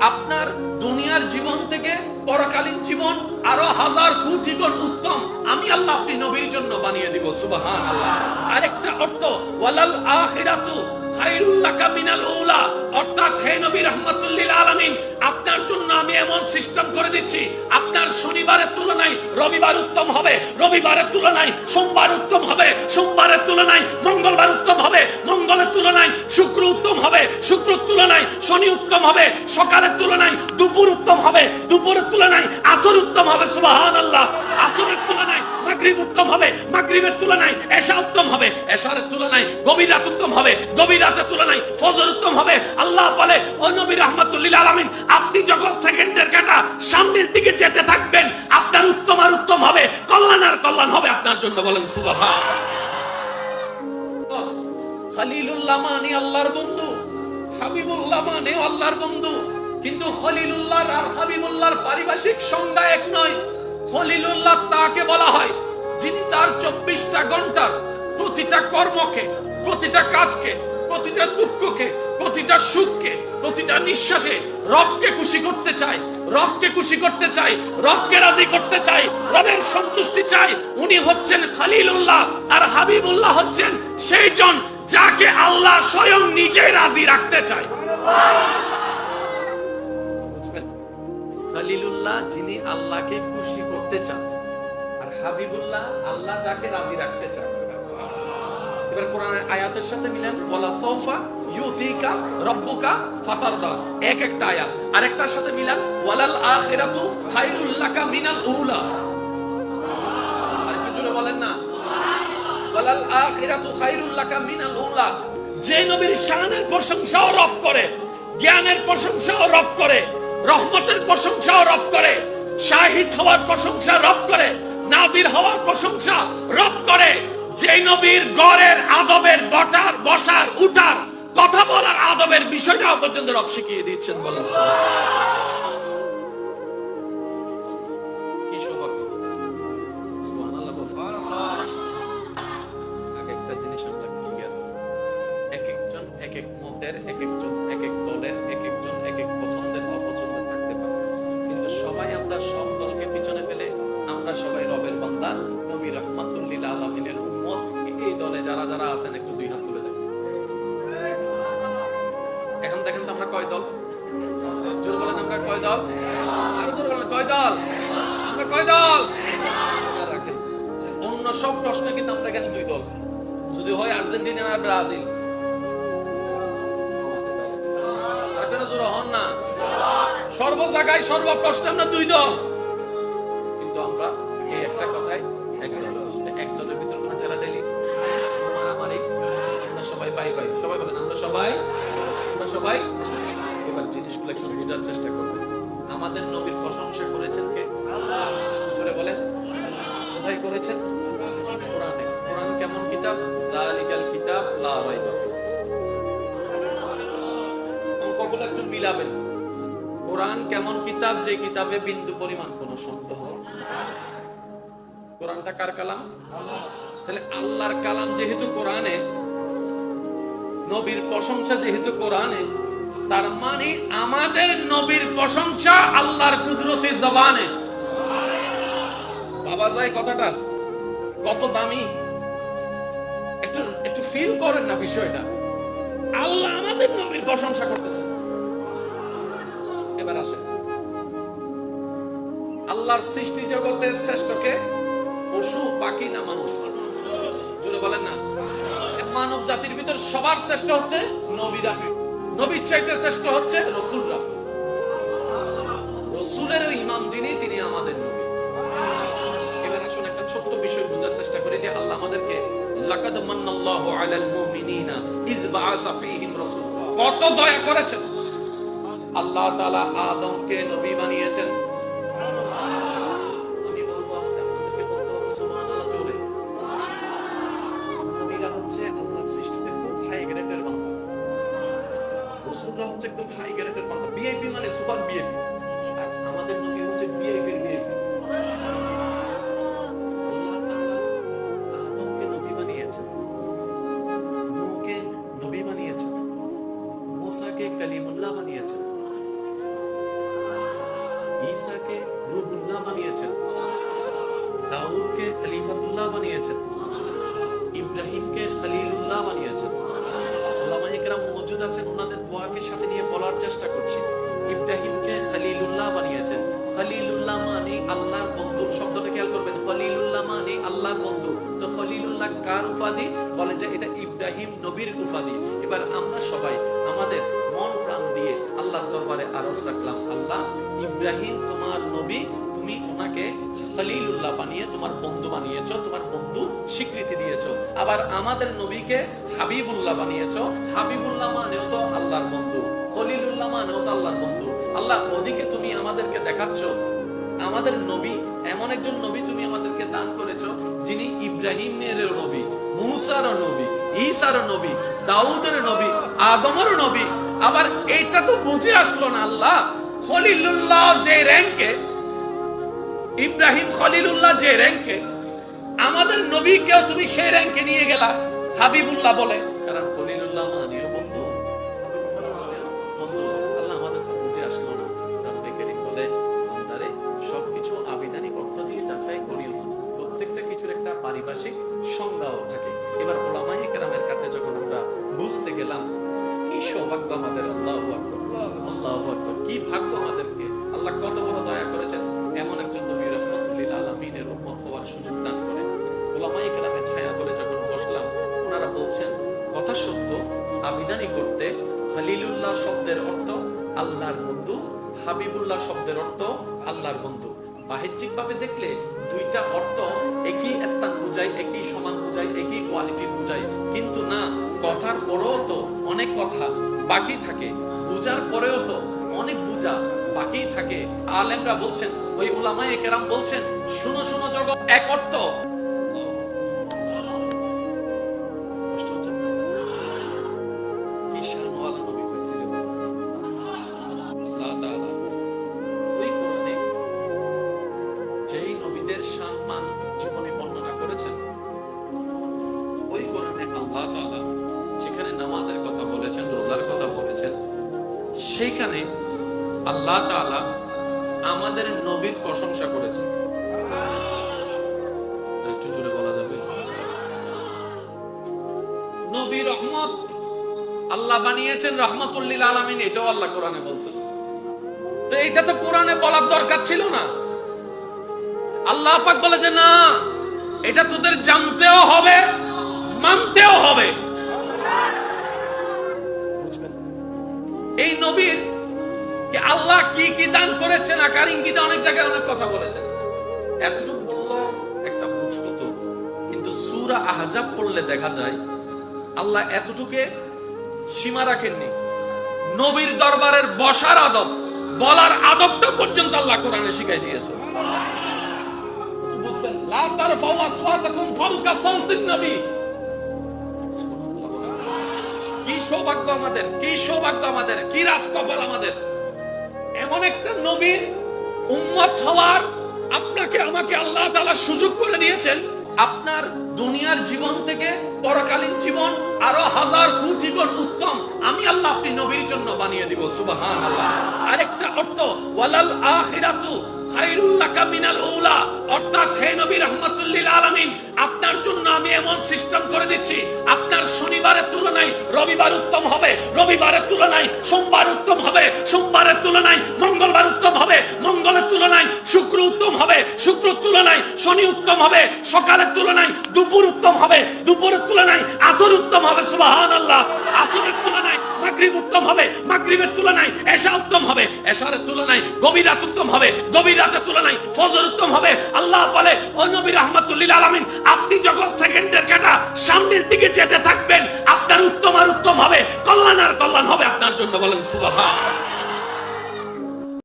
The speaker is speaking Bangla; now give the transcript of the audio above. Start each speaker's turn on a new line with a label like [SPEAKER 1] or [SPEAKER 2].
[SPEAKER 1] আপনার দুনিয়ার জীবন থেকে পরকালীন জীবন আরো 1000 কোটি গুণ উত্তম আমি আল্লাহ আপনি নবীর জন্য বানিয়ে দিব। সুবহানাল্লাহ। আরেকটা অর্থ ওয়ালাল আখিরাতু খায়রুল লাকা মিনাল উলা, অর্থাৎ হে নবী রাহমাতুল লিল আলামিন, আপনার জন্য আমি এমন সিস্টেম করে দিচ্ছি, আপনার শনিবারের তুলনায় রবিবার উত্তম হবে, রবিবারের তুলনায় সোমবার উত্তম হবে, সোমবারের তুলনায় মঙ্গলবার উত্তম হবে, মঙ্গলের তুলনায় শুক্র উত্তম হবে, শুক্রের তুলনায় শনি উত্তম হবে, সকালের তুলনায় দুপুর উত্তম হবে, দুপুরের তুলনায় আসর উত্তম হবে। সুবহানাল্লাহ। আসরের তুলনায় মাগরিব উত্তম হবে, মাগরিবের তুলনায় এশা উত্তম হবে, এশারের তুলনায় গভীর রাত উত্তম হবে, গভীর রাতের তুলনায় ফজর উত্তম হবে। আল্লাহ বলে ও নবী রাহমাতুল লিল আলামিন, আপনি যখন সেকেন্ডের কাঁটা সামনের দিকে যেতে থাকবেন আপনার উত্তম আর উত্তম হবে, কল্যাণ আর কল্যাণ হবে আপনার জন্য। বলেন সুবহানাল্লাহ। খলিলুল্লাহ মানে আল্লাহর বন্ধু, হাবিবুল্লাহ মানে আল্লাহর বন্ধু, কিন্তু খলিলুল্লাহ আর হাবিবুল্লাহর পারিভাষিক সংজ্ঞা এক নয়। খলিলুল্লাহ তাকে বলা হয় যিনি তার 24টা ঘন্টার প্রতিটা কর্মকে, প্রতিটা কাজকে, প্রতিটা দুঃখকে, প্রতিটা সুখকে, প্রতিটা নিঃশ্বাসে রবকে খুশি করতে চায়, রবকে খুশি করতে চায়, রবকে রাজি করতে চায়, রবের সন্তুষ্টি চায়। উনি হচ্ছেন খলিলুল্লাহ। আর হাবিবুল্লাহ হচ্ছেন সেই জন যাকে আল্লাহ স্বয়ং নিজে রাজি রাখতে চায়। খলিলুল্লাহ যিনি আল্লাহকে খুশি করতে চান, আর হাবিবুল্লাহ আল্লাহ যাকে রাজি রাখতে চান। এবার কোরআনের আয়াতের সাথে মিলেন, ওয়ালা সাওফা ইউতিকা রাব্বুকা ফাতারদা, এক একটা আয়াত। আরেকটার সাথে মিলান, ওয়ালাল আখিরাতু খায়রুল লাকা মিনাল উলা। আরেকটু জোরে বলেন না, ওয়ালাল আখিরাতু খায়রুল লাকা মিনাল উলা। যে নবীর শানের প্রশংসাও রব করে, জ্ঞানের প্রশংসাও রব করে, রহমতের প্রশংসাও রব করে, শাহিদ হওয়ার প্রশংসা রব করে, নাজির হওয়ার প্রশংসা রব করে, যে নবীর গড়ের আদবের বটার বসার উঠার কথা বলার আদবের বিষয়টাও পর্যন্ত রব শিখিয়ে দিচ্ছেন। বলেন কি সৌভাগ্য। সুবহানাল্লাহ। একটা জিনিস আমরা ক্লিয়ার, এক একজন এক এক মতের, এক একজন এক এক দলের, এক একজন এক এক পছন্দের অপছন্দের থাকতে পারে, কিন্তু সবাই আমরা সব দলকে পিছনে ফেলে আমরা সবাই রবের বান্দা, নবী রাহমাতুল লিল আলামিনের উম্মত। এই দলে যারা যারা আছেন একটু দুই হাত তুলে দেন। এখন দেখেন তো আমরা কয় দল? জোর বলেন আমরা কয় দল? আরো জোর বলেন কয় দল? আমরা কয় দল? রাখেন অন্য সব প্রশ্নে কিন্তু আমরা এখানে দুই দল, যদি হয় আর্জেন্টিনা আর ব্রাজিল। জোর হন না, সর্ব জায়গায় সর্ব প্রশ্নে আমরা দুই দল, কিন্তু আমরা এই একটা কথাই এক দল। এক দলের ভিতরে কোনো ঠেলাঠেলি আমারই, আমরা সবাই ভাই ভাই। সবাই বলেন আমরা সবাই, আমরা সবাই। এবার জিনিসগুলো একটু বোঝার চেষ্টা করবেন। আমাদের নবীর প্রশংসা করেছেন কে? জোরে বলেন, কোথায় করেছেন? কোরআনে। কোরআন কেমন কিতাব? যালিকাল কিতাব লা রাইবা ফিহি। অঙ্কগুলো একটু মিলাবেন। কোরআন কেমন কিতাব? যে কিতাবে বিন্দু পরিমাণ কোন সন্দেহ। কোরআনটা কার কালাম? তাহলে আল্লাহর কালাম যেহেতু কোরআনে, নবীর প্রশংসা যেহেতু কোরআনে, তার মানে আমাদের নবীর প্রশংসা আল্লাহর কুদরতি জবানে। বাবা যায় কথাটা কত দামি, একটু একটু ফিল করেন না বিষয়টা। আল্লাহ আমাদের নবীর প্রশংসা করতেছেন। এবার আসেন, আল্লাহর সৃষ্টি জগতের শ্রেষ্ঠকে পশু পাখি না মানুষ? জোরে বলেন না। মানব জাতির ভিতর সবার শ্রেষ্ঠ হচ্ছে নবীরা, নবীর চাইতে শ্রেষ্ঠ হচ্ছে রাসূলরা। রাসূলের ইমাম যিনি, তিনি আমাদের নবী। এবার আসুন একটা ছোট্ট বিষয় বোঝার চেষ্টা করি যে আল্লাহ আমাদেরকে লাকাদ মান্নাল্লাহু আলাল মুমিনিনা ইয বাআসা ফীহিম রাসূল, কত দয়া করেছেন। আল্লাহ তাআলা আদমকে নবী বানিয়েছেন। আমি বলবো আস্তে, আপনাদেরকে বলতে হবে সুবহানাল্লাহ জোরে। নবীরা হচ্ছে আল্লাহর সৃষ্টিতে খুব হাই গ্রেডের বান্দা, রাসূলরা হচ্ছে একদম হাই গ্রেডের বান্দা, ভিআইপি মানে সুপার ভিআইপি। আর আমাদের নবী হচ্ছে ভিআইপি এর ভিআইপি। আল্লাহ তাআলা আদমকে নবী বানিয়েছেন, নূহকে নবী বানিয়েছেন, মুসাকে কালিমুল্লাহ বানিয়েছেন। ঈসাকে রূহুল্লাহ বানিয়েছেন, দাউদকে খলিফাতুল্লাহ বানিয়েছেন, ইব্রাহিমকে খলিলুল্লাহ বানিয়েছেন। উলামায়ে কেরাম মওজুদ আছেন, ওনাদের দোয়াকে সাথে নিয়ে বলার চেষ্টা করছি। ইব্রাহিমকে খলিলুল্লাহ বানিয়েছেন। খলিলুল্লাহ মানে আল্লাহর বন্ধু, শব্দটা খেয়াল করবেন। খলিলুল্লাহ মানে আল্লাহর বন্ধু। তো খলিলুল্লাহ কার উপাধি? বলে যে এটা ইব্রাহিম নবীর উপাধি। এবার আমরা সবাই আমাদের মন প্রাণ দিয়ে আল্লাহর দরবারে আরজ রাখলাম, আল্লাহ ইব্রাহিম তোমার নবী, তুমি ওনাকে খলিলুল্লাহ বানিয়ে তোমার বন্ধু বানিয়েছো, তোমার বন্ধু স্বীকৃতি দিয়েছো। আবার আমাদের নবীকে হাবিবুল্লাহ বানিয়েছো। হাবিবুল্লাহ মানেও তো আল্লাহর বন্ধু, খলিলুল্লাহ মানেও তো আল্লাহর বন্ধু। আল্লাহ ওদিকে তুমি আমাদেরকে দেখাচ্ছ আমাদের নবী এমন একজন নবী তুমি আমাদেরকে দান করেছো, যিনি ইব্রাহিমেরও নবী, মূসারও নবী, ঈসারও নবী, দাউদের নবী, আদমেরও নবী। আবার এইটা তো বুঝে আসলো না আল্লাহ, খলিলুল্লাহ যে র্যাঙ্কে, ইব্রাহিম খলিলুল্লাহ যে র্যাঙ্কে, আমাদের নবীকেও তুমি সেই র্যাঙ্কে নিয়ে গেলা হাবিবুল্লাহ বলে। কারণ খলিলুল্লাহ মানেও বন্ধু, বন্ধু। আল্লাহ আমাদের তো বুঝে আসলো না। রব্বে কারীম বলে, বান্দারে সবকিছু আবিধানিক অর্থ দিয়ে যাচাই করিও না, প্রত্যেকটা কিছুর একটা পারিভাষিক সংজ্ঞাও থাকে। এবার উলামায়ে কেরামের কাছে যখন আমরা বুঝতে গেলাম, কি সৌভাগ্য আমাদের, আল্লাহু আকবার, আল্লাহু আকবার, কি ভাগ্য আমাদেরকে। আল্লাহ কত বড় দয়া করেছেন, এমন একজন নবী রাহমাতুল লিল আলামিনের উম্মত হওয়ার সুযোগ দান করে। উলামায়ে কেরামের ছায়া তলে যখন বসলাম, ওনারা বলছেন কথা সত্য, আবিধানিক করতে খলিলুল্লাহ শব্দের অর্থ আল্লাহর বন্ধু, হাবিবুল্লাহ শব্দের অর্থ আল্লাহর বন্ধু। বাহ্যিক ভাবে দেখলে দুইটা অর্থ একই স্থান বুঝায়, একই সমান বুঝায়, একই কোয়ালিটি বুঝায়, কিন্তু না, কথার পরেও তো অনেক কথা বাকি থাকে, বুঝার পরেও তো অনেক বুঝা বাকি থাকে। আলেমরা বলছেন, ওই উলামায়ে কেরাম বলছেন, শুনো শুনো জগৎ, এক অর্থ যেই নবীদের সম্মান জীবনে বর্ণনা করেছেন, ওই কোরআনে আল্লাহ তাআলা যেখানে নামাজের কথা বলেছেন, রোজার কথা বলেছেন, সেইখানে আল্লাহ তাআলা আমাদের নবীর প্রশংসা করেছেন। একটু জোরে বলা যাবে? নবী রহমত, আল্লাহ বানিয়েছেন রহমাতুল লিল আলামিন, এটাও আল্লাহ কোরআনে বলছেন। তো এটা তো কোরআনে বলার দরকার ছিল না। আল্লাহ পাক বলে যে না, এটা তোদের জানতেও হবে, মানতেও হবে। এই নবীর কে আল্লাহ কি কি দান করেছেন, আকার ইঙ্গিতে অনেক জায়গায় অনেক কথা বলেছেন। এতটুকু বললো একটা বুঝলো তো, কিন্তু সূরা আহজাব পড়লে দেখা যায় আল্লাহ এতটুকে সীমা রাখেননি। নবীর দরবারের বসার আদব, বলার আদবটা পর্যন্ত আল্লাহ কোরআনে শিখাই দিয়েছে। লা তারফাউ আসওয়াতাকুম ফাওকা সাওতিন নবী। কি সৌভাগ্য আমাদের, কি সৌভাগ্য আমাদের, কি রাজকপাল আমাদের, এমন একটা নবীর উম্মত হওয়ার আপনাকে আমাকে আল্লাহ তাআলা সুযোগ করে দিয়েছেন। আপনার দুনিয়ার জীবন থেকে পরকালীন জীবন আরো হাজার কোটি গুণ উত্তম আমি আল্লাহ আপনি নবীর জন্য বানিয়ে দিব। সুবহানাল্লাহ। আরেকটা অর্থ, ওয়ালাল আখিরাতু খায়রুল লাকা মিনাল উলা, অর্থাৎ হে নবী রাহমাতুল লিল আলামিন, আপনার জন্য আমি এমন সিস্টেম করে দিচ্ছি, আপনার শনিবারের তুলনায় রবিবার উত্তম হবে, রবিবারের তুলনায় সোমবার উত্তম হবে, সোমবারের তুলনায় মঙ্গলবার উত্তম হবে, মঙ্গলের তুলনায় শুক্র উত্তম হবে, শুক্রের তুলনায় শনি উত্তম হবে, সকালের তুলনায় দুপুর উত্তম হবে, দুপুরের তুলনায় আসর উত্তম হবে। সুবহানাল্লাহ। আসরের তুলনায় মাগরিব উত্তম হবে, মাগরিবের তুলনায় এশা উত্তম হবে, এশারের তুলনায় গভীর রাত উত্তম হবে, গভীর রাতের তুলনায় ফজর উত্তম হবে। আল্লাহ বলে, ও নবী রাহমাতুল লিল আলামিন, আপনি যখন সেকেন্ডের কাঁটা সামনের দিকে যেতে থাকবেন, আপনার উত্তম আর উত্তম হবে, কল্যাণ আর কল্যাণ হবে আপনার জন্য। বলেন সুবহানাল্লাহ।